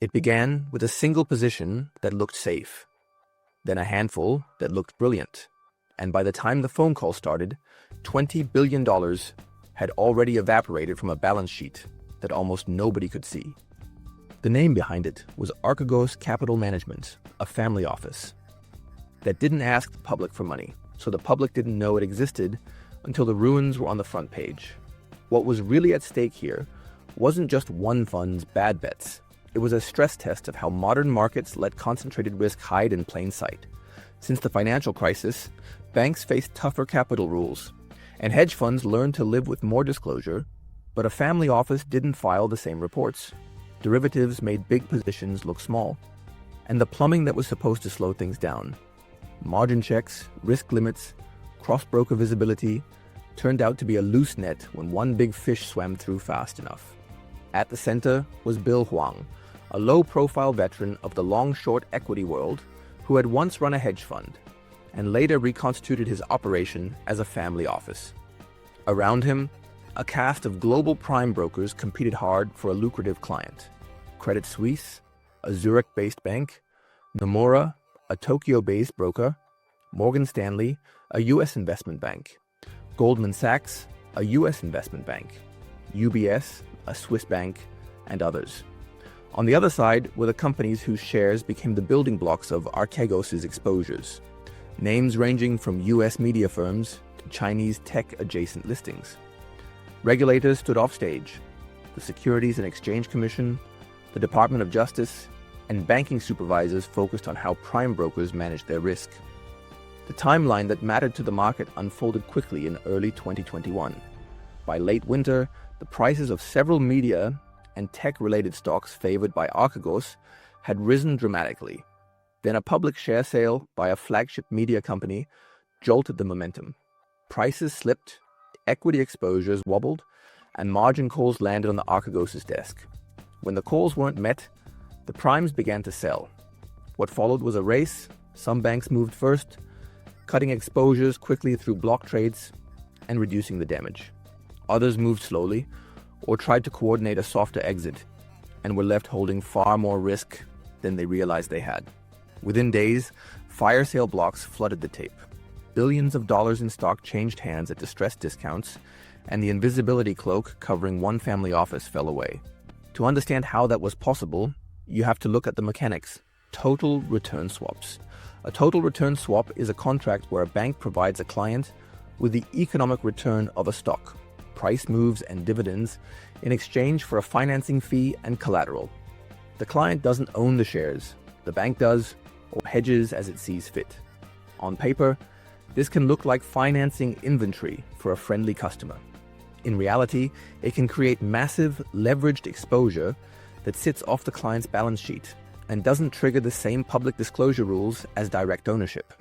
It began with a single position that looked safe, then a handful that looked brilliant, and by the time the phone call started, $20 billion had already evaporated from a balance sheet that almost nobody could see. The name behind it was Archegos Capital Management, a family office that didn't ask the public for money, so the public didn't know it existed until the ruins were on the front page. What was really at stake here wasn't just one fund's bad bets. It was a stress test of how modern markets let concentrated risk hide in plain sight. Since the financial crisis, banks faced tougher capital rules, and hedge funds learned to live with more disclosure, but a family office didn't file the same reports. Derivatives made big positions look small, and the plumbing that was supposed to slow things down, margin checks, risk limits, cross-broker visibility, turned out to be a loose net when one big fish swam through fast enough. At the center was Bill Huang, a low-profile veteran of the long-short equity world who had once run a hedge fund and later reconstituted his operation as a family office. Around him, a cast of global prime brokers competed hard for a lucrative client. Credit Suisse, a Zurich-based bank, Nomura, a Tokyo-based broker, Morgan Stanley, a U.S. investment bank, Goldman Sachs, a U.S. investment bank, UBS, a Swiss bank, and others. On the other side were the companies whose shares became the building blocks of Archegos' exposures, names ranging from U.S. media firms to Chinese tech-adjacent listings. Regulators stood off stage: the Securities and Exchange Commission, the Department of Justice, and banking supervisors focused on how prime brokers managed their risk. The timeline that mattered to the market unfolded quickly in early 2021. By late winter, the prices of several media and tech-related stocks favored by Archegos had risen dramatically. Then a public share sale by a flagship media company jolted the momentum. Prices slipped, equity exposures wobbled, and margin calls landed on the Archegos' desk. When the calls weren't met, the primes began to sell. What followed was a race. Some banks moved first, cutting exposures quickly through block trades and reducing the damage. Others moved slowly or tried to coordinate a softer exit and were left holding far more risk than they realized they had. Within days, fire sale blocks flooded the tape. Billions of dollars in stock changed hands at distressed discounts, and the invisibility cloak covering one family office fell away. To understand how that was possible, you have to look at the mechanics. Total return swaps. A total return swap is a contract where a bank provides a client with the economic return of a stock, price moves and dividends, in exchange for a financing fee and collateral. The client doesn't own the shares. The bank does, or hedges as it sees fit. On paper, this can look like financing inventory for a friendly customer. In reality, it can create massive leveraged exposure that sits off the client's balance sheet and doesn't trigger the same public disclosure rules as direct ownership.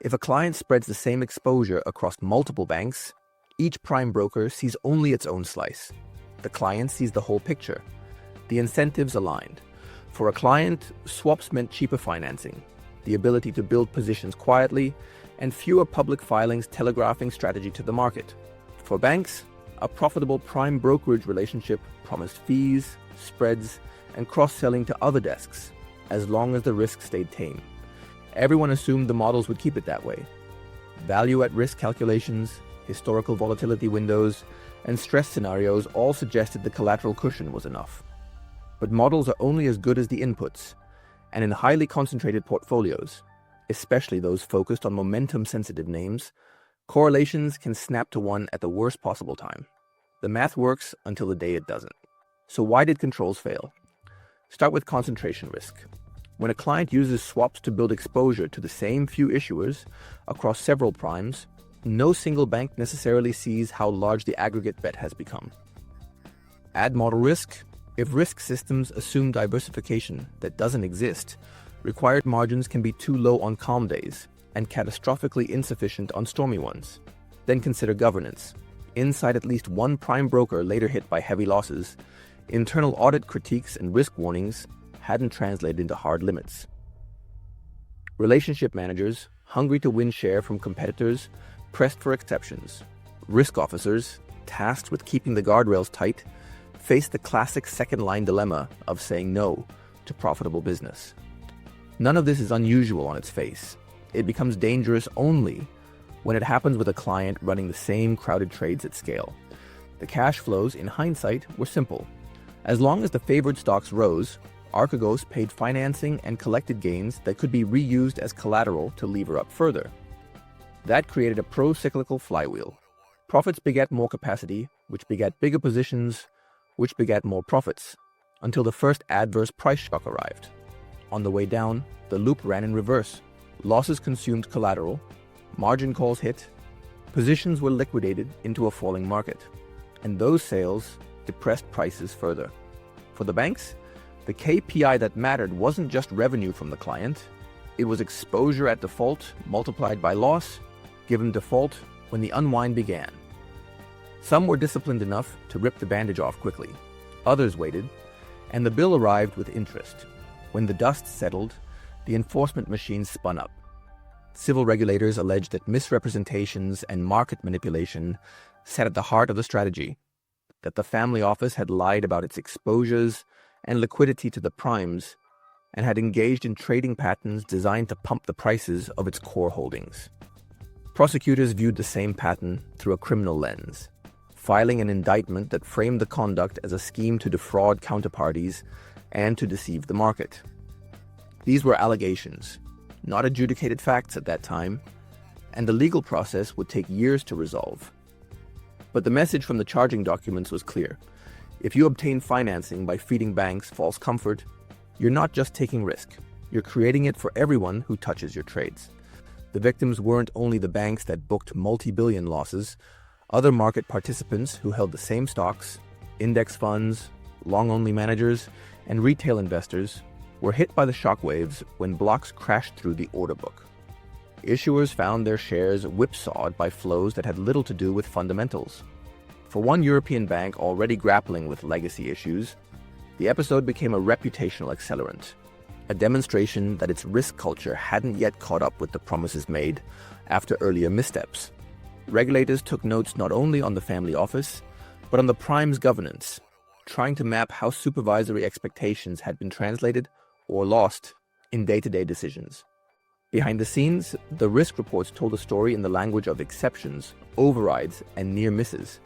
If a client spreads the same exposure across multiple banks, each prime broker sees only its own slice. The client sees the whole picture. The incentives aligned. For a client, swaps meant cheaper financing, the ability to build positions quietly, and fewer public filings telegraphing strategy to the market. For banks, a profitable prime brokerage relationship promised fees, spreads, and cross-selling to other desks, as long as the risk stayed tame. Everyone assumed the models would keep it that way. Value at risk calculations, historical volatility windows, and stress scenarios all suggested the collateral cushion was enough. But models are only as good as the inputs, and in highly concentrated portfolios, especially those focused on momentum-sensitive names, correlations can snap to one at the worst possible time. The math works until the day it doesn't. So why did controls fail? Start with concentration risk. When a client uses swaps to build exposure to the same few issuers across several primes, no single bank necessarily sees how large the aggregate bet has become. Add model risk. If risk systems assume diversification that doesn't exist, required margins can be too low on calm days and catastrophically insufficient on stormy ones. Then consider governance. Inside at least one prime broker later hit by heavy losses, internal audit critiques and risk warnings hadn't translated into hard limits. Relationship managers, hungry to win share from competitors, pressed for exceptions. Risk officers, tasked with keeping the guardrails tight, faced the classic second-line dilemma of saying no to profitable business. None of this is unusual on its face. It becomes dangerous only when it happens with a client running the same crowded trades at scale. The cash flows, in hindsight, were simple. As long as the favored stocks rose, Archegos paid financing and collected gains that could be reused as collateral to lever up further. That created a pro-cyclical flywheel. Profits begat more capacity, which begat bigger positions, which begat more profits, until the first adverse price shock arrived. On the way down, the loop ran in reverse. Losses consumed collateral, margin calls hit, positions were liquidated into a falling market, and those sales depressed prices further. For the banks, the KPI that mattered wasn't just revenue from the client, it was exposure at default multiplied by loss, given default when the unwind began. Some were disciplined enough to rip the bandage off quickly. Others waited, and the bill arrived with interest. When the dust settled, the enforcement machine spun up. Civil regulators alleged that misrepresentations and market manipulation sat at the heart of the strategy, that the family office had lied about its exposures and liquidity to the primes, and had engaged in trading patterns designed to pump the prices of its core holdings. Prosecutors viewed the same pattern through a criminal lens, filing an indictment that framed the conduct as a scheme to defraud counterparties and to deceive the market. These were allegations, not adjudicated facts at that time, and the legal process would take years to resolve. But the message from the charging documents was clear. If you obtain financing by feeding banks false comfort, you're not just taking risk, you're creating it for everyone who touches your trades. The victims weren't only the banks that booked multi-billion losses. Other market participants who held the same stocks, index funds, long-only managers, and retail investors were hit by the shockwaves when blocks crashed through the order book. Issuers found their shares whipsawed by flows that had little to do with fundamentals. For one European bank already grappling with legacy issues, the episode became a reputational accelerant, a demonstration that its risk culture hadn't yet caught up with the promises made after earlier missteps. Regulators took notes not only on the family office, but on the prime's governance, trying to map how supervisory expectations had been translated or lost in day-to-day decisions. Behind the scenes, the risk reports told a story in the language of exceptions, overrides, and near misses.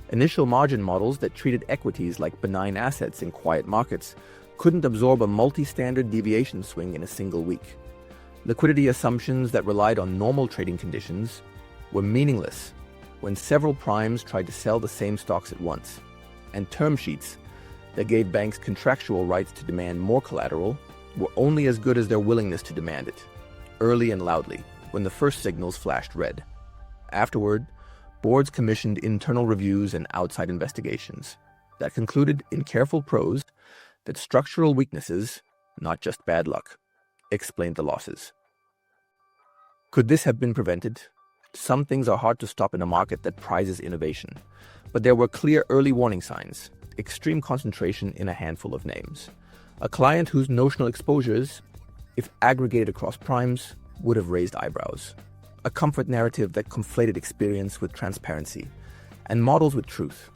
Initial margin models that treated equities like benign assets in quiet markets couldn't absorb a multi-standard deviation swing in a single week. Liquidity assumptions that relied on normal trading conditions were meaningless when several primes tried to sell the same stocks at once, and term sheets that gave banks contractual rights to demand more collateral were only as good as their willingness to demand it, early and loudly, when the first signals flashed red. Afterward, boards commissioned internal reviews and outside investigations that concluded in careful prose that structural weaknesses, not just bad luck, explained the losses. Could this have been prevented? Some things are hard to stop in a market that prizes innovation, but there were clear early warning signs: extreme concentration in a handful of names. A client whose notional exposures, if aggregated across primes, would have raised eyebrows. A comfort narrative that conflated experience with transparency, and models with truth.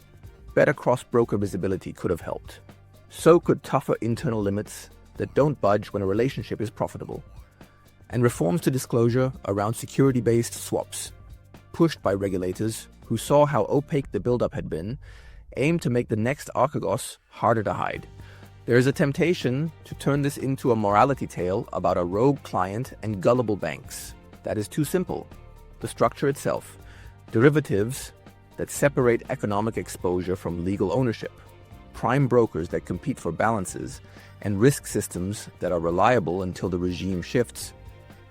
Better cross-broker visibility could have helped. So could tougher internal limits that don't budge when a relationship is profitable. And reforms to disclosure around security-based swaps, pushed by regulators who saw how opaque the buildup had been, aimed to make the next Archegos harder to hide. There is a temptation to turn this into a morality tale about a rogue client and gullible banks. That is too simple. The structure itself, derivatives that separate economic exposure from legal ownership, prime brokers that compete for balances, and risk systems that are reliable until the regime shifts,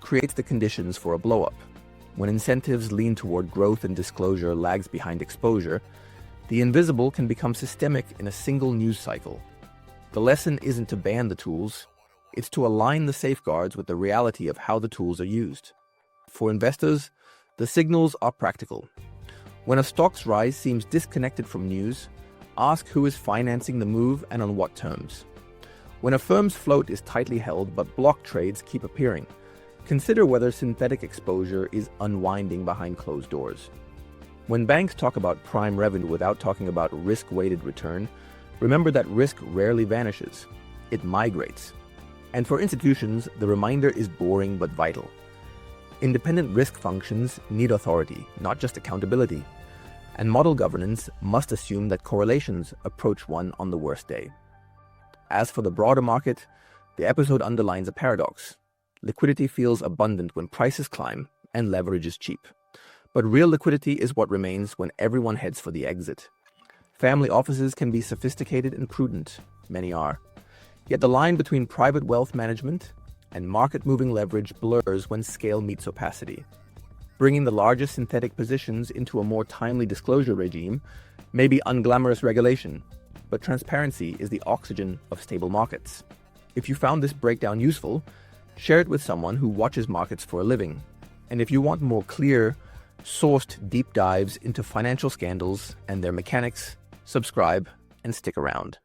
creates the conditions for a blowup. When incentives lean toward growth and disclosure lags behind exposure, the invisible can become systemic in a single news cycle. The lesson isn't to ban the tools, it's to align the safeguards with the reality of how the tools are used. For investors, the signals are practical. When a stock's rise seems disconnected from news, ask who is financing the move and on what terms. When a firm's float is tightly held but block trades keep appearing, consider whether synthetic exposure is unwinding behind closed doors. When banks talk about prime revenue without talking about risk-weighted return, Remember that risk rarely vanishes. It migrates. And for institutions, the reminder is boring but vital. Independent risk functions need authority, not just accountability. And model governance must assume that correlations approach one on the worst day. As for the broader market, the episode underlines a paradox. Liquidity feels abundant when prices climb and leverage is cheap. But real liquidity is what remains when everyone heads for the exit. Family offices can be sophisticated and prudent. Many are. Yet the line between private wealth management and market-moving leverage blurs when scale meets opacity. Bringing the largest synthetic positions into a more timely disclosure regime may be unglamorous regulation, but transparency is the oxygen of stable markets. If you found this breakdown useful, share it with someone who watches markets for a living. And if you want more clear, sourced deep dives into financial scandals and their mechanics, subscribe and stick around.